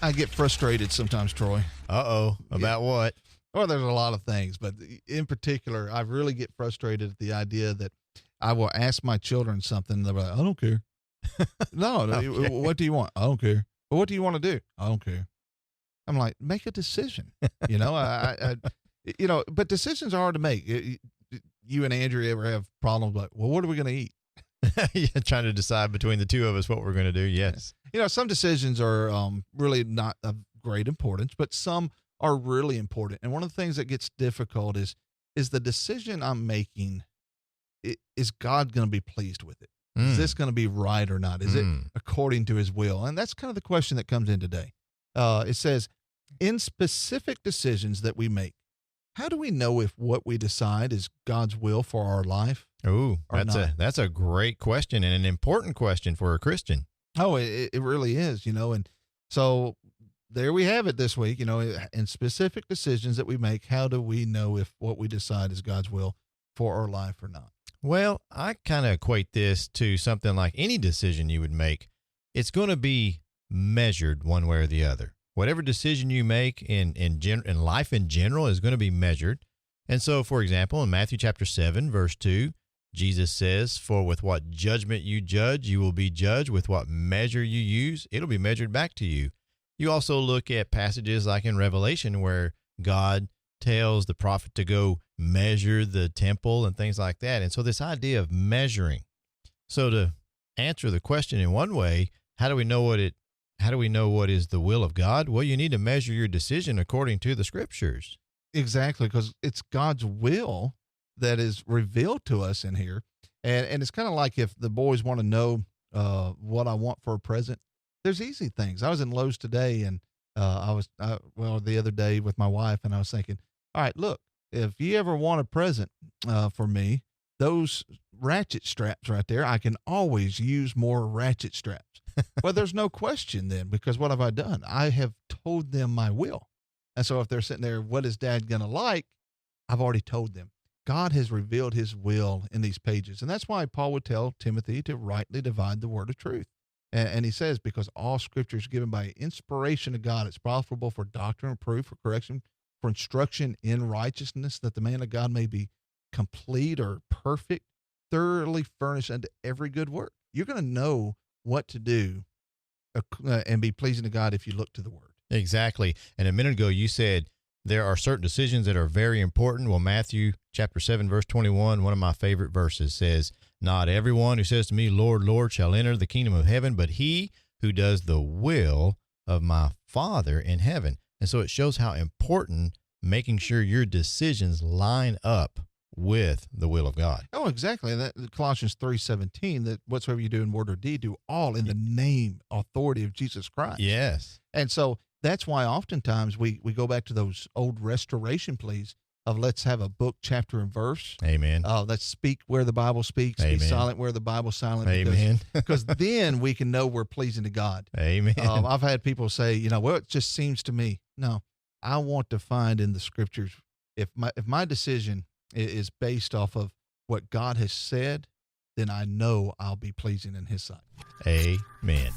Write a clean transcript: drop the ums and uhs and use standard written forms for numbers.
I get frustrated sometimes, Troy. Uh-oh. About what? Well, there's a lot of things, but in particular, I really get frustrated at the idea that I will ask my children something, and they're like, I don't care. No, Okay. what do you want? I don't care. But what do you want to do? I don't care. I'm like, make a decision. But decisions are hard to make. You and Andrew ever have problems like, well, what are we going to eat? Yeah, trying to decide between the two of us what we're going to do. Yes. Some decisions are really not of great importance, but some are really important. And one of the things that gets difficult is the decision I'm making, is God going to be pleased with it? Is this going to be right or not? Is it according to his will? And that's kind of the question that comes in today. It says, in specific decisions that we make, how do we know if what we decide is God's will for our life? Ooh, Or that's a great question and an important question for a Christian. Oh, it really is, and so there we have it this week, in specific decisions that we make, how do we know if what we decide is God's will for our life or not? Well, I kind of equate this to something like any decision you would make. It's going to be measured one way or the other. Whatever decision you make in life in general is going to be measured. And so, for example, in Matthew chapter 7, verse 2, Jesus says, for with what judgment you judge, you will be judged. With what measure you use, it'll be measured back to you. You also look at passages like in Revelation where God tells the prophet to go measure the temple and things like that. And so this idea of measuring. So to answer the question in one way, how do we know what is the will of God? Well, you need to measure your decision according to the scriptures. Exactly, because it's God's will that is revealed to us in here. And it's kind of like if the boys want to know what I want for a present, there's easy things. I was in Lowe's today, and the other day with my wife, and I was thinking, all right, look, if you ever want a present for me, those ratchet straps right there, I can always use more ratchet straps. Well, there's no question then, because what have I done? I have told them my will. And so if they're sitting there, what is Dad going to like? I've already told them. God has revealed his will in these pages. And that's why Paul would tell Timothy to rightly divide the word of truth. And he says, because all scripture is given by inspiration of God, it's profitable for doctrine, reproof, for correction, for instruction in righteousness, that the man of God may be complete or perfect, thoroughly furnished unto every good work. You're going to know what to do and be pleasing to God if you look to the word. Exactly. And a minute ago, you said there are certain decisions that are very important. Well, Matthew chapter 7, verse 21, one of my favorite verses says, not everyone who says to me, Lord, Lord, shall enter the kingdom of heaven, but he who does the will of my Father in heaven. And so it shows how important making sure your decisions line up with the will of God. Oh, exactly. That Colossians 3:17, that whatsoever you do in word or deed, do all in the name, authority of Jesus Christ. Yes. And so that's why oftentimes we go back to those old restoration pleas of let's have a book, chapter, and verse. Amen. Let's speak where the Bible speaks, Amen. Be silent where the Bible's silent. Amen. Because then we can know we're pleasing to God. Amen. I've had people say, well, it just seems to me. No, I want to find in the scriptures, if my decision is based off of what God has said, then I know I'll be pleasing in his sight. Amen.